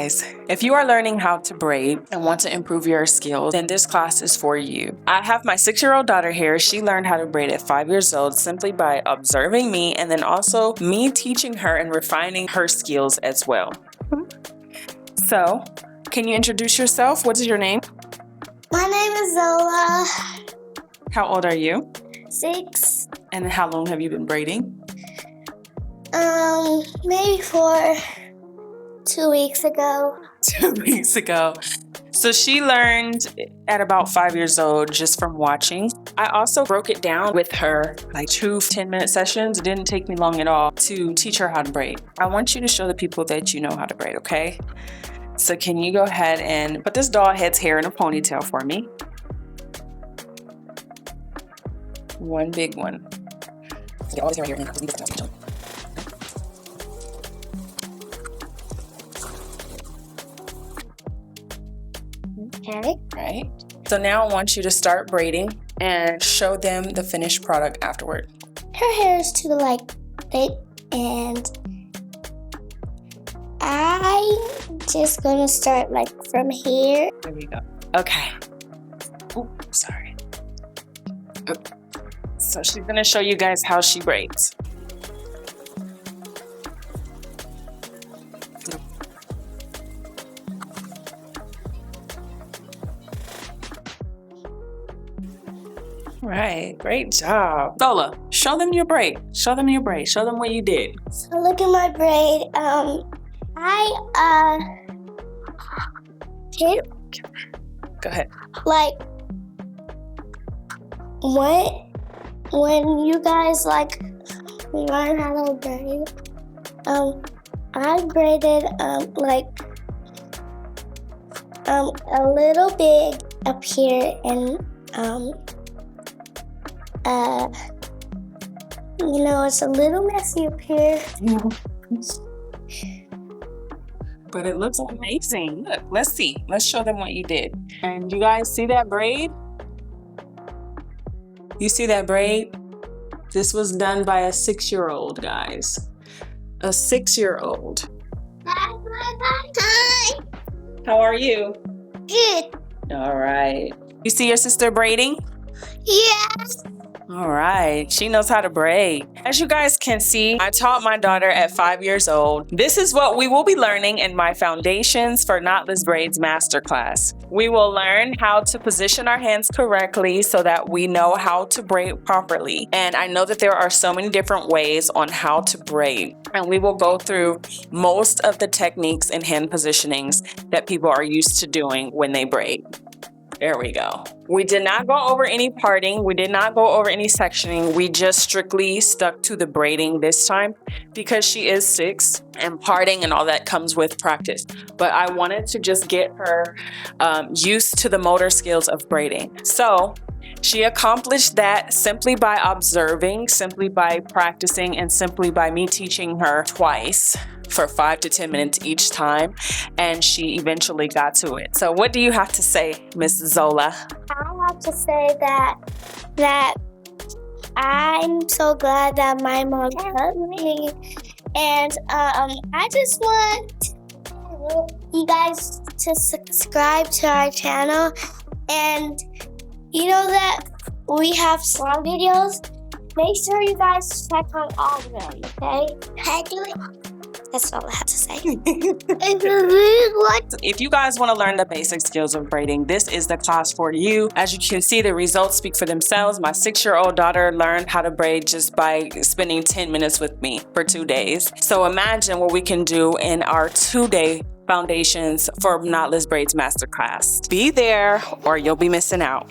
guys, if you are learning how to braid and want to improve your skills, then this class is for you. I have my 6-year-old daughter here. She learned how to braid at 5 years old simply by observing me and then also me teaching her and refining her skills as well. So, can you introduce yourself? What is your name? My name is Zola. How old are you? 6. And how long have you been braiding? Maybe for 2 weeks ago. 2 weeks ago. So she learned at about 5 years old just from watching. I also broke it down with her, like 2 10-minute sessions. It didn't take me long at all to teach her how to braid. I want you to show the people that you know how to braid, okay? So can you go ahead and put this doll head's hair in a ponytail for me? One big one. Get all this hair right here because we need to touch. Okay. Right. So now I want you to start braiding and show them the finished product afterward. Her hair is too thick, and I'm just gonna start from here. There we go. Okay. Oh, sorry. Okay. So she's gonna show you guys how she braids. Right, great job. Zola, show them your braid. Show them your braid. Show them what you did. So look at my braid. I did Go ahead. when you guys learn how to braid, I braided a little big up here and it's a little messy up here. But it looks amazing. Look, let's see. Let's show them what you did. And you guys see that braid? You see that braid? This was done by a 6-year-old, guys. A 6-year-old. How are you? Good. All right. You see your sister braiding? Yes. All right, she knows how to braid. As you guys can see, I taught my daughter at 5 years old. This is what we will be learning in my Foundations for Knotless Braids Masterclass. We will learn how to position our hands correctly so that we know how to braid properly. And I know that there are so many different ways on how to braid. And we will go through most of the techniques and hand positionings that people are used to doing when they braid. There we go. We did not go over any parting. We did not go over any sectioning. We just strictly stuck to the braiding this time because she is 6 and parting and all that comes with practice. But I wanted to just get her used to the motor skills of braiding. So she accomplished that simply by observing, simply by practicing, and simply by me teaching her twice for 5 to 10 minutes each time, and she eventually got to it. So what do you have to say, Miss Zola? I have to say that I'm so glad that my mom helped me, and I just want you guys to subscribe to our channel, and you know that we have song videos. Make sure you guys check on all of them, okay? That's all I have to say. If you guys want to learn the basic skills of braiding, this is the class for you. As you can see, the results speak for themselves. My 6-year-old daughter learned how to braid just by spending 10 minutes with me for 2 days. So imagine what we can do in our 2-day Foundations for Knotless Braids Masterclass. Be there or you'll be missing out.